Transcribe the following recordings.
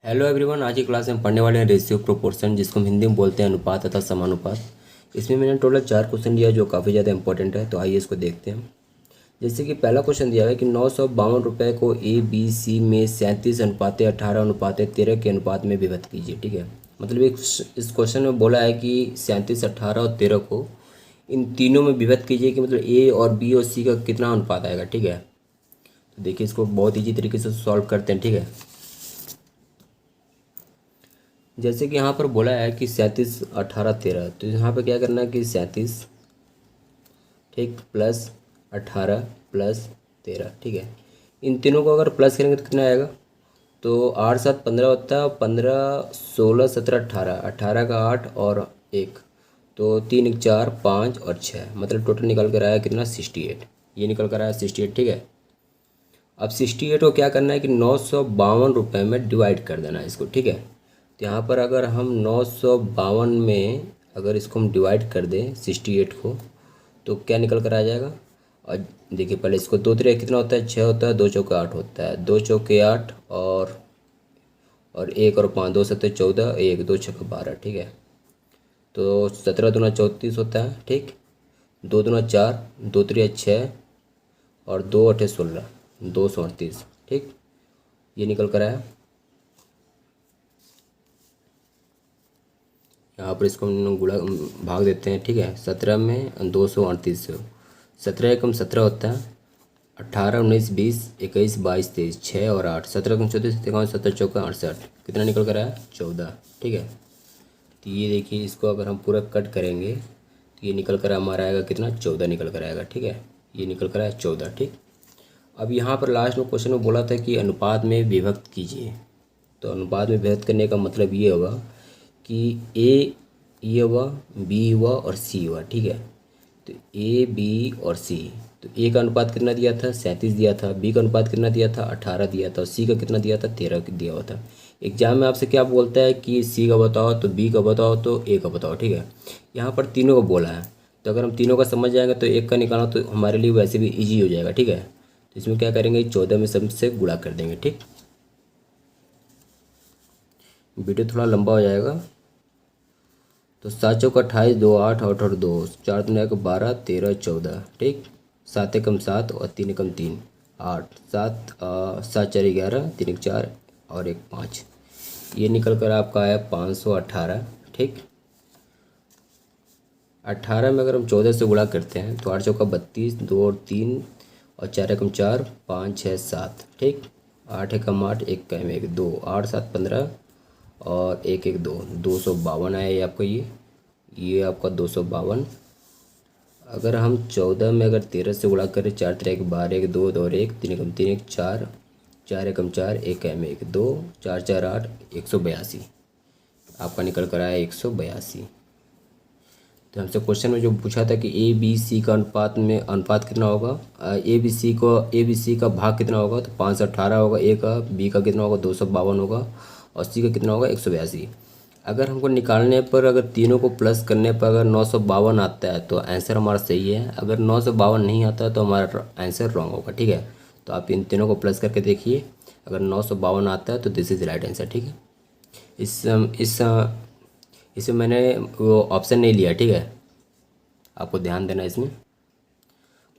Hello everyone. आज की class में पढ़ने वाले हैं रेशियो प्रोपोर्शन, जिसको हम हिंदी में बोलते हैं अनुपात तथा समानुपात। इसमें मैंने टोटल 4 क्वेश्चन दिया जो काफ़ी ज़्यादा इंपॉर्टेंट है, तो आइए इसको देखते हैं। जैसे कि पहला क्वेश्चन दिया है कि 952 रुपये को ए बी सी में 37:18:13 के अनुपात में विभक्त कीजिए। ठीक है, मतलब इस क्वेश्चन में बोला है कि 37, 18 और 13 को इन तीनों में विभक्त कीजिए कि मतलब ए और बी और सी का कितना अनुपात आएगा। ठीक है, तो देखिए इसको बहुत ईजी तरीके से सॉल्व करते हैं। ठीक है, जैसे कि यहाँ पर बोला है कि 37, 18, 13, तो यहाँ पर क्या करना है कि 37 ठीक प्लस 18 प्लस 13। ठीक है, इन तीनों को अगर प्लस करेंगे तो कितना आएगा, तो 8 7 15 होता है, 15 16 17 18, 18 का 8 और 1, तो 3 1 4 5 और 6, मतलब टोटल निकल कर आया कितना 68। ये निकल कर आया 68। ठीक है, अब 68 को क्या करना है कि 952 रुपये में डिवाइड कर देना है इसको। ठीक है, तो यहाँ पर अगर हम 952 में अगर इसको हम डिवाइड कर दें 68 को, तो क्या निकल कर आ जाएगा। और देखिए पहले इसको 2 3 कितना होता है, 6 होता है, 2 चौके 8 होता है, 2 चौके 8 और 1 और 5, 2 7 14, 1 2 6 12। ठीक है, तो 17 दूना 34 होता है। ठीक, 2 दूना 4, 2 3 6 और 2 8 16, 238। ठीक, ये निकल कर आया। यहाँ पर इसको हम लोग गुणा भाग देते हैं। ठीक है, 17 में 238 से 17 एकम 17 होता है, 18 19 20 21 22 23, 6 और 8, 17 एकम 34 51 17 चौका 68, कितना निकल कर आया 14। ठीक है, तो ये देखिए इसको अगर हम पूरा कट करेंगे तो ये निकल कर हमारा आएगा कितना 14 निकल कर आएगा। ठीक है, ये निकल कर आया 14। ठीक, अब यहाँ पर लास्ट में क्वेश्चन में बोला था कि अनुपात में विभक्त कीजिए, तो अनुपात में विभक्त करने का मतलब ये होगा कि ए ये हुआ, बी हुआ और सी हुआ। ठीक है, तो ए बी और सी, तो ए का अनुपात कितना दिया था 37 दिया था, बी का अनुपात कितना दिया था 18 दिया था, और सी का कितना दिया था 13 दिया हुआ था। एग्जाम में आपसे क्या बोलता है कि सी का बताओ, तो बी का बताओ, तो ए का बताओ। ठीक है, यहाँ पर तीनों का बोला है, तो अगर हम तीनों का समझ जाएंगे तो एक का निकालना तो हमारे लिए वैसे भी ईजी हो जाएगा। ठीक है, तो इसमें क्या करेंगे 14 में सबसे गुणा कर देंगे। ठीक, वीडियो थोड़ा लंबा हो जाएगा, तो 7 चौक 28, 2 8 8 और 2, 4 दूनी 12 13 14। ठीक, 7 एकम 7 और 3 एकम 3 8, 7 7 4 11, 3 1 4 और 1 5, ये निकल कर आपका आया 518। ठीक, 18 में अगर हम 14 से गुणा करते हैं तो 8 चौका 32, 2 और 3 और 4 एकम 4 5 6 7। ठीक, 8 एकम 8, 1 कम 1 2, 8 7 15 और 1 1 2, 252 आया ये आपका। ये आपका 252। अगर हम 14 में अगर 13 से गुणा करें, 4 3 1 12, 1 2 2 और 1 3 एकम 3 1 4, 4 एकम 4, 1 कम 1 2, 4 4 8, 182 आपका निकल कर आया 182। तो हमसे क्वेश्चन में जो पूछा था कि ए बी सी का अनुपात कितना होगा, ए बी सी का भाग कितना होगा, तो 518 होगा ए का, बी का कितना होगा 252 होगा, और सी का कितना होगा 182। अगर हमको निकालने पर अगर तीनों को प्लस करने पर अगर 952 आता है तो आंसर हमारा सही है, अगर 952 नहीं आता है तो हमारा आंसर रॉन्ग होगा। ठीक है, तो आप इन तीनों को प्लस करके देखिए, अगर 952 आता है तो दिस इज राइट आंसर। ठीक है, इस इसमें मैंने वो ऑप्शन नहीं लिया। ठीक है, आपको ध्यान देना इसमें।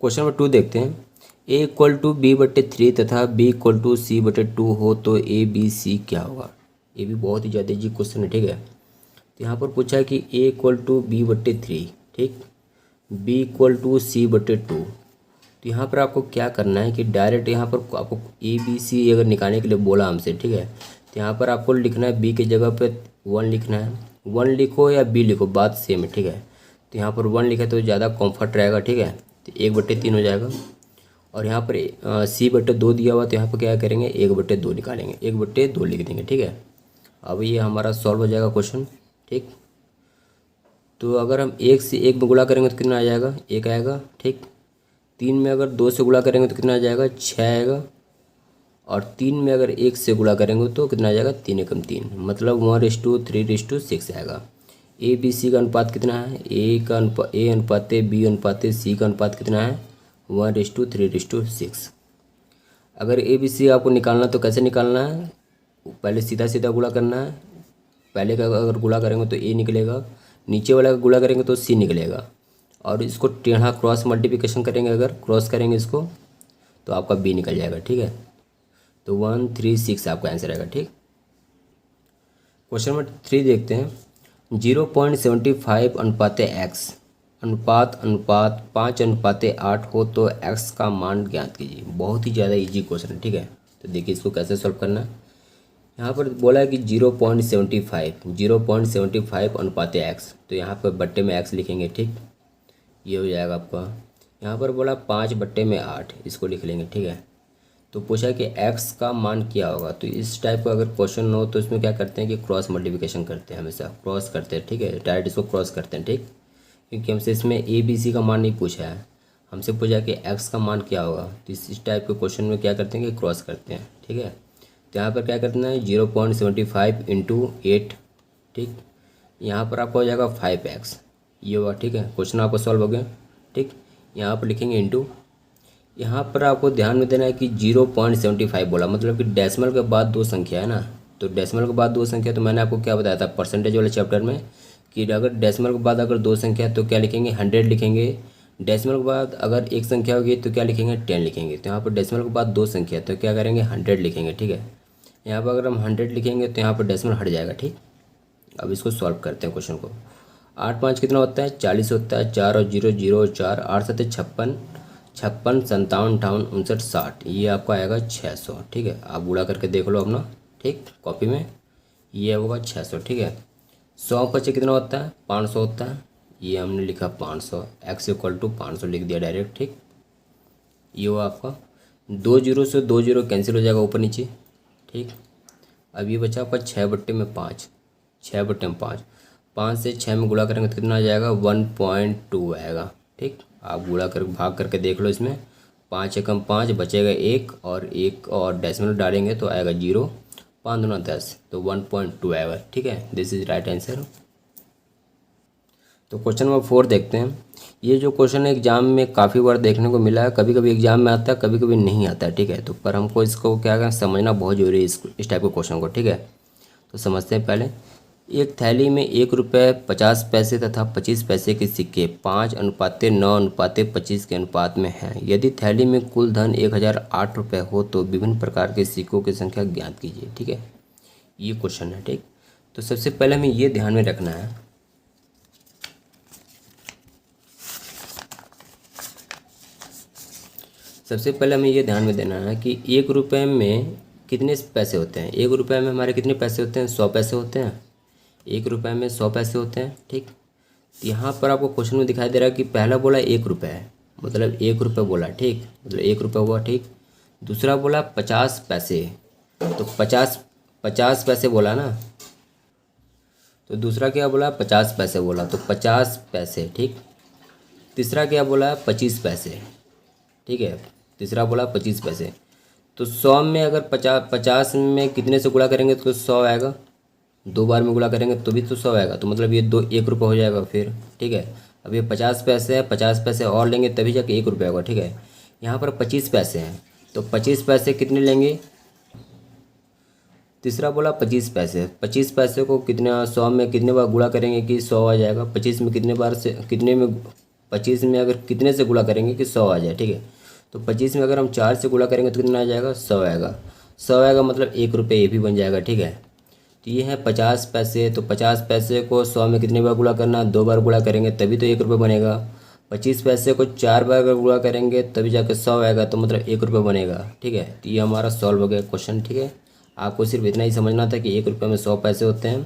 क्वेश्चन नंबर 2 देखते हैं। ए इक्वल टू बी बटे 3 तथा बी इक्वल टू सी बटे 2 हो तो ए बी सी क्या होगा। ये भी बहुत ही ज़्यादा जी क्वेश्चन है। ठीक है, तो यहाँ पर पूछा है कि ए इक्वल टू बी बटे 3, ठीक, बी इक्वल टू सी बटे 2, तो यहाँ पर आपको क्या करना है कि डायरेक्ट यहाँ पर आपको ए बी सी अगर निकालने के लिए बोला हमसे, ठीक है, तो यहाँ पर आपको लिखना है बी की जगह पे 1 लिखना है, 1 लिखो या बी लिखो बात सेम है। ठीक है, तो यहाँ पर 1 लिखा तो ज़्यादा कॉम्फर्ट रहेगा। ठीक है, तो 1/3 हो जाएगा, और यहाँ पर सी बटे 2 दिया हुआ तो यहाँ पर क्या करेंगे 1/2 निकालेंगे, 1/2 लिख देंगे। ठीक है, अब ये हमारा सॉल्व हो जाएगा क्वेश्चन। ठीक, तो अगर हम 1 से 1 में गुणा करेंगे तो कितना आ जाएगा 1 आएगा। ठीक, 3 में अगर 2 से गुणा करेंगे तो कितना आ जाएगा 6 आएगा, और 3 में अगर 1 से गुणा करेंगे तो कितना आ जाएगा 3 एकम 3, मतलब 1:3:6 आएगा। ए बी सी का अनुपात कितना है, ए अनुपात बी अनुपात सी का अनुपात कितना है 1:3:6। अगर ए बी सी आपको निकालना तो कैसे निकालना है, पहले सीधा सीधा गुणा करना है। पहले का अगर गुणा करेंगे तो ए निकलेगा, नीचे वाला का गुणा करेंगे तो सी निकलेगा, और इसको टेढ़ा क्रॉस मल्टीप्लिकेशन करेंगे, अगर क्रॉस करेंगे इसको तो आपका बी निकल जाएगा। ठीक है, तो 136 आपका आंसर आएगा। ठीक, क्वेश्चन नंबर 3 देखते हैं। 0.75 अनुपाते एक्स अनुपात अनुपात 5:8 हो तो एक्स का मान ज्ञात कीजिए। बहुत ही ज़्यादा इजी क्वेश्चन है। ठीक है, तो देखिए इसको कैसे सॉल्व करना है। यहाँ पर बोला है कि 0.75 अनुपाते एक्स, तो यहाँ पर बट्टे में एक्स लिखेंगे। ठीक, ये हो जाएगा आपका। यहाँ पर बोला 5/8, इसको लिख लेंगे। ठीक है, तो पूछा है कि x का मान क्या होगा। तो इस टाइप का अगर क्वेश्चन हो तो इसमें क्या करते हैं कि क्रॉस मल्टीप्लिकेशन करते हैं, हमेशा क्रॉस करते हैं। ठीक है, डायरेक्ट इसको क्रॉस करते हैं। ठीक, क्योंकि हमसे इसमें ए बी सी का मान नहीं पूछा है, हमसे पूछा है कि x का मान क्या होगा। तो इस टाइप के क्वेश्चन में क्या करते हैं कि क्रॉस करते हैं। ठीक है, तो यहाँ पर क्या करना है 0.75 × 8। ठीक, यहाँ पर आपका हो जाएगा 5x, ये हुआ। ठीक है, क्वेश्चन आपका सॉल्व हो गया। ठीक, यहाँ पर लिखेंगे इंटू। यहाँ पर आपको ध्यान में देना है कि 0.75 बोला, मतलब कि डेसिमल के बाद दो संख्या है ना। तो डेसिमल के बाद दो संख्या, तो मैंने आपको क्या बताया था परसेंटेज वाले चैप्टर में कि अगर डेसिमल के बाद अगर दो संख्या है तो क्या लिखेंगे 100 लिखेंगे। डेसिमल के बाद अगर एक संख्या होगी तो क्या लिखेंगे 10 लिखेंगे। तो यहाँ पर डेसिमल के बाद दो संख्या तो क्या करेंगे 100 लिखेंगे। ठीक है, यहाँ पर अगर हम 100 लिखेंगे तो यहाँ पर डेसिमल हट जाएगा। ठीक, अब इसको सॉल्व करते हैं क्वेश्चन को। 8 5 कितना होता है 40 होता है, 4 और 0 0 और 4, 8 7 56, 56 57 58 59 60, ये आपका आएगा 600। ठीक है, आप गुणा करके देख लो अपना। ठीक, कॉपी में ये होगा 600। ठीक है, 100 बचे कितना होता है 500 होता है, ये हमने लिखा 500, x = 500 लिख दिया डायरेक्ट। ठीक, ये हुआ आपका 2 0 से 2 0 कैंसिल हो जाएगा ऊपर नीचे। ठीक, अब ये बचा आपका 6/5, 6/5, 5 से 6 में गुणा करेंगे तो कितना आ जाएगा 1.2 आएगा। ठीक, आप गुणा कर भाग करके देख लो। इसमें 5 एकम 5 बचेगा 1, और 1 और डेसिमल डालेंगे तो आएगा 0, 5 दूना 10, तो 1.2 आएगा। ठीक है, दिस इज राइट आंसर। तो क्वेश्चन नंबर 4 देखते हैं। ये जो क्वेश्चन एग्जाम में काफ़ी बार देखने को मिला है, कभी कभी एग्जाम में आता है, कभी कभी नहीं आता है। ठीक है, तो पर हमको इसको क्या करना समझना बहुत जरूरी है इस टाइप के क्वेश्चन को। ठीक है, तो समझते हैं पहले। एक थैली में 1 रुपये 50 पैसे तथा 25 पैसे के सिक्के 5:9:25 के अनुपात में हैं। यदि थैली में कुल धन 1008 रुपये हो तो विभिन्न प्रकार के सिक्कों की संख्या ज्ञात कीजिए। ठीक है, ये क्वेश्चन है। ठीक, तो सबसे पहले हमें ये ध्यान में रखना है, सबसे पहले हमें ये ध्यान में देना है कि 1 रुपये में कितने पैसे होते हैं। 1 रुपये में हमारे कितने पैसे होते हैं 100 पैसे होते हैं। 1 रुपये में 100 पैसे होते हैं। ठीक, तो यहाँ पर आपको क्वेश्चन में दिखाई दे रहा है कि पहला बोला 1 रुपये है, मतलब 1 रुपये बोला। ठीक, मतलब 1 रुपये हुआ। ठीक, दूसरा बोला 50 पैसे, तो 50 पैसे बोला ना, तो दूसरा क्या बोला 50 पैसे बोला, तो 50 पैसे। ठीक, तीसरा क्या बोला 25 पैसे। ठीक है, तीसरा बोला 25 पैसे। तो 100 में अगर 50 में कितने से गुणा करेंगे तो 100 आएगा, 2 बार में गुणा करेंगे तो भी तो 100 आएगा, तो मतलब ये 1 रुपये हो जाएगा फिर। ठीक है, अब ये 50 पैसे है, 50 पैसे और लेंगे तभी जाके 1 रुपये होगा। ठीक है, यहाँ पर 25 पैसे हैं, तो 25 पैसे कितने लेंगे, तीसरा बोला 25 पैसे, 25 पैसे को कितने 100 में कितने बार गुणा करेंगे कि 100 आ जाएगा। 25 में कितने बार से कितने में 25 में अगर कितने से गुणा करेंगे कि 100 आ जाए। ठीक है, तो 25 में अगर हम 4 से गुणा करेंगे तो कितना आ जाएगा 100 आएगा। 100 आएगा मतलब 1 रुपये ये भी बन जाएगा। ठीक है, तो ये है 50 पैसे, तो 50 पैसे को 100 में कितने बार गुणा करना 2 बार गुणा करेंगे तभी तो 1 रुपये बनेगा। 25 पैसे को 4 बार अगर गुणा करेंगे तभी जाकर 100 आएगा, तो मतलब 1 रुपये बनेगा। ठीक है, तो ये हमारा सॉल्व हो गया क्वेश्चन। ठीक है, आपको सिर्फ इतना ही समझना था कि 1 रुपये में 100 पैसे होते हैं।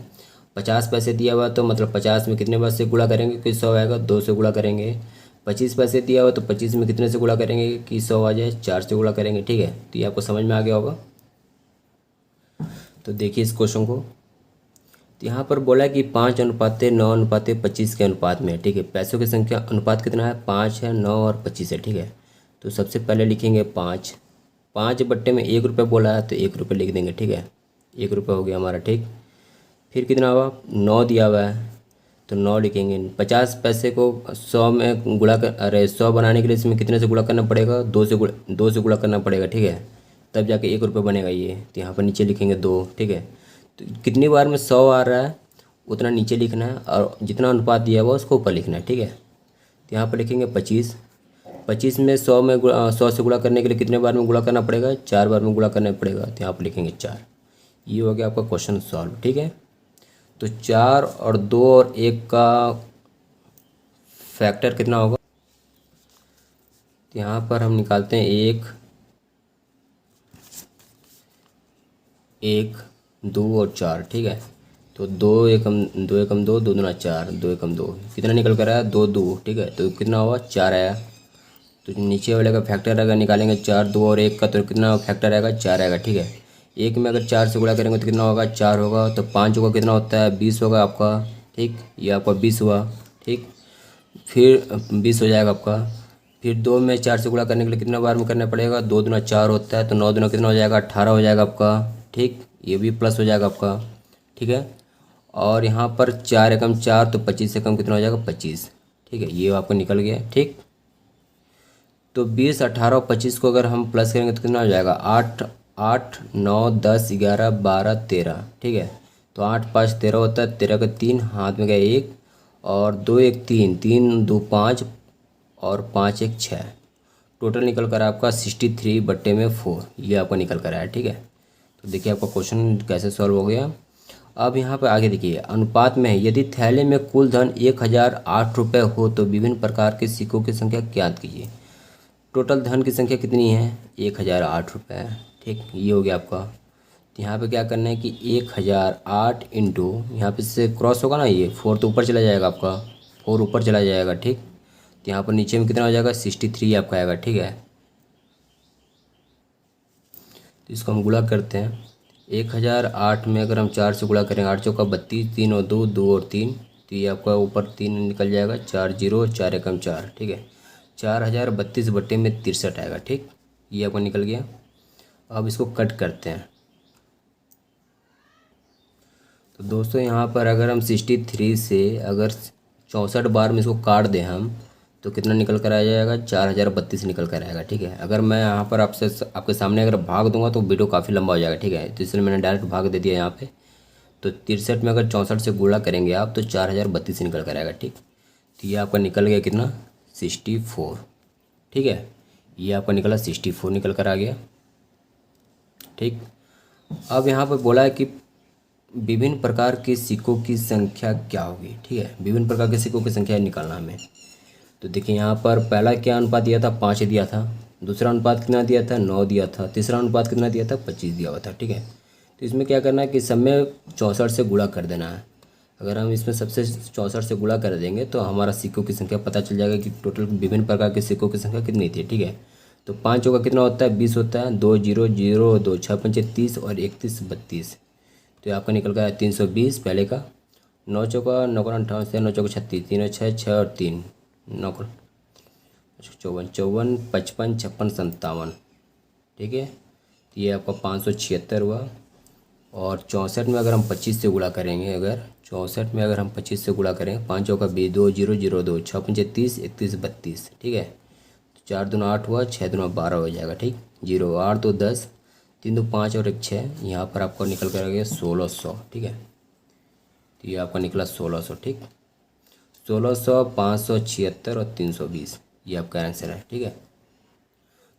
50 पैसे दिया हुआ तो मतलब 50 में कितने बार से गुणा करेंगे कि 100 आएगा, 2 से गुणा करेंगे। 25 पैसे दिया हुआ तो 25 में कितने से गुणा करेंगे कि 100 आ जाए, 4 से गुणा करेंगे। ठीक है, तो ये आपको समझ में आ गया होगा। तो देखिए इस क्वेश्चन को, तो यहाँ पर बोला है कि 5:9:25 के अनुपात में। ठीक है, पैसों की संख्या अनुपात कितना है 5 है, 9 और 25 है। ठीक है, तो सबसे पहले लिखेंगे 5, 5 बट्टे में 1 रुपये बोला है तो 1 रुपये लिख देंगे। ठीक है, 1 रुपये हो गया हमारा। ठीक, फिर कितना हुआ 9 दिया हुआ है तो 9 लिखेंगे। 50 पैसे को 100 में गुणा कर, अरे 100 बनाने के लिए इसमें कितने से गुणा करना पड़ेगा 2 से गुणा करना पड़ेगा। ठीक है, तब जाके 1 रुपये बनेगा ये। तो यहाँ पर नीचे लिखेंगे 2, ठीक है। तो कितनी बार में 100 आ रहा है उतना नीचे लिखना है और जितना अनुपात दिया हुआ उसको ऊपर लिखना है, ठीक है। तो यहाँ पर लिखेंगे 25। 25 में 100 से गुणा करने के लिए कितने बार में गुणा करना पड़ेगा? 4 बार में गुणा करना पड़ेगा। तो यहाँ पर लिखेंगे 4। ये हो गया आपका क्वेश्चन सॉल्व, ठीक है। तो 4 और 2 और 1 का फैक्टर कितना होगा? तो यहाँ पर हम निकालते हैं 1, 2 और 4, ठीक है। तो 2 एकम 2 एकम 2, 2 दूना 4, 2 एकम 2, कितना निकल कर आया? 2 2, ठीक है। तो कितना हुआ? 4 आया। तो नीचे वाले का फैक्टर अगर निकालेंगे 4, 2 और 1 का, तो कितना फैक्टर आएगा? 4 आएगा, ठीक है। 1 में अगर 4 से गुणा करेंगे तो कितना होगा? 4 होगा। तो 5 होगा, कितना होता है? 20 होगा आपका, ठीक। ये आपका 20 हुआ, ठीक। फिर 20 हो जाएगा आपका। फिर 2 में 4 से गुणा करने के लिए कितना बार में करना पड़ेगा? 2 दूना 4 होता है। तो 9 दूना कितना हो जाएगा? 18 हो जाएगा आपका, ठीक। ये भी प्लस हो जाएगा आपका, ठीक है। और यहाँ पर 4 एकम 4, तो 25 से कम कितना हो जाएगा? 25, ठीक है। ये आपको निकल गया, ठीक। तो 20, 18 और 25 को अगर हम प्लस करेंगे तो कितना हो जाएगा? 8 8 9 10 11 12 13, ठीक है। तो 8 5 13 होता है। 13 का 3 हाथ में गया 1 और 2 1 3, 3 2 5 और 5 1 6। टोटल निकल कर आपका 63/4 ये आपका निकल कर आया, ठीक है। तो देखिए आपका क्वेश्चन कैसे सॉल्व हो गया। अब यहाँ पर आगे देखिए, अनुपात में है यदि थैले में कुल धन 1008 रुपये हो तो विभिन्न प्रकार के सिक्कों की संख्या ज्ञात कीजिए। टोटल धन की संख्या कितनी है? 1008 रुपये, ठीक। ये हो गया आपका। तो यहाँ पे क्या करना है कि 1008 इंटू, यहाँ पे से क्रॉस होगा ना, ये 4 तो ऊपर चला जाएगा आपका, 4 ऊपर चला जाएगा, ठीक। तो यहाँ पर नीचे में कितना हो जाएगा? 63 आपका आएगा, ठीक है। तो इसको हम गुणा करते हैं। 1008 में अगर हम 4 से गुणा करें, 8 चौका 32, 3 और 2, 2 और 3, तो ये आपका ऊपर 3 निकल जाएगा। 4 0, 4 एकम 4, ठीक है। 4032/63 आएगा, ठीक। ये आपका निकल गया। अब इसको कट करते हैं। तो दोस्तों यहाँ पर अगर हम 63 से अगर 64 बार में इसको काट दें हम, तो कितना निकल कर आ जाएगा? 4032 निकल कर आएगा, ठीक है। अगर मैं यहाँ पर आपके सामने अगर भाग दूंगा तो वीडियो काफ़ी लंबा हो जाएगा, ठीक है। तो इसलिए मैंने डायरेक्ट भाग दे दिया यहाँ पे। तो 63 में अगर 64 से गुणा करेंगे आप तो 4032 निकल कर आएगा, ठीक। तो ये आपका निकल गया कितना? 64, ठीक है। ये आपका निकला 64 निकल कर आ गया, ठीक। अब यहाँ पर बोला है कि विभिन्न प्रकार के सिक्कों की संख्या क्या होगी, ठीक है। विभिन्न प्रकार के सिक्कों की संख्या निकालना हमें। तो देखिए यहाँ पर पहला क्या अनुपात दिया था? 5 दिया था। दूसरा अनुपात कितना दिया था? 9 दिया था। तीसरा अनुपात कितना दिया था? 25 दिया हुआ था, ठीक है। तो इसमें क्या करना है कि सब में 64 से गुणा कर देना है। अगर हम इसमें सबसे 64 से गुणा कर देंगे तो हमारा सिक्कों की संख्या पता चल जाएगा कि टोटल विभिन्न प्रकार के सिक्कों की संख्या कितनी थी, ठीक है। तो 5 का कितना होता है? 20 होता है। 2 0 0 2 6 5 30 और 31 32। तो आपका निकल गया 320 पहले का। 9 चौका 9 58, 9 चौका 36, 3 और 6 6 और 3 9 54 54 55 56 57, ठीक है। तो ये आपका 576 हुआ। और 64 में अगर हम 25 से गुणा करेंगे, अगर 64 में अगर हम 25 से गुणा करें, 5 चौका 2 0 0 2 6 5 30 31 32, ठीक है। तो 4 दूना 8 हुआ, 6 दूना 12 हो जाएगा, ठीक। 0 8 2 10, 3 2 5 और 1 6। यहाँ पर आपको निकल कर आ गया 1600, ठीक है। तो ये आपका निकला 1600, ठीक। 1600, 576 और 320 ये आपका आंसर है, ठीक है।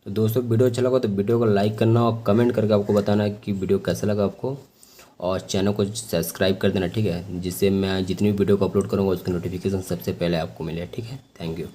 तो दोस्तों वीडियो अच्छा लगा तो वीडियो को लाइक करना और कमेंट करके आपको बताना है कि वीडियो कैसा लगा आपको, और चैनल को सब्सक्राइब कर देना, ठीक है, जिससे मैं जितनी भी वीडियो को अपलोड करूँगा उसकी नोटिफिकेशन सबसे पहले आपको मिले, ठीक है। Thank you.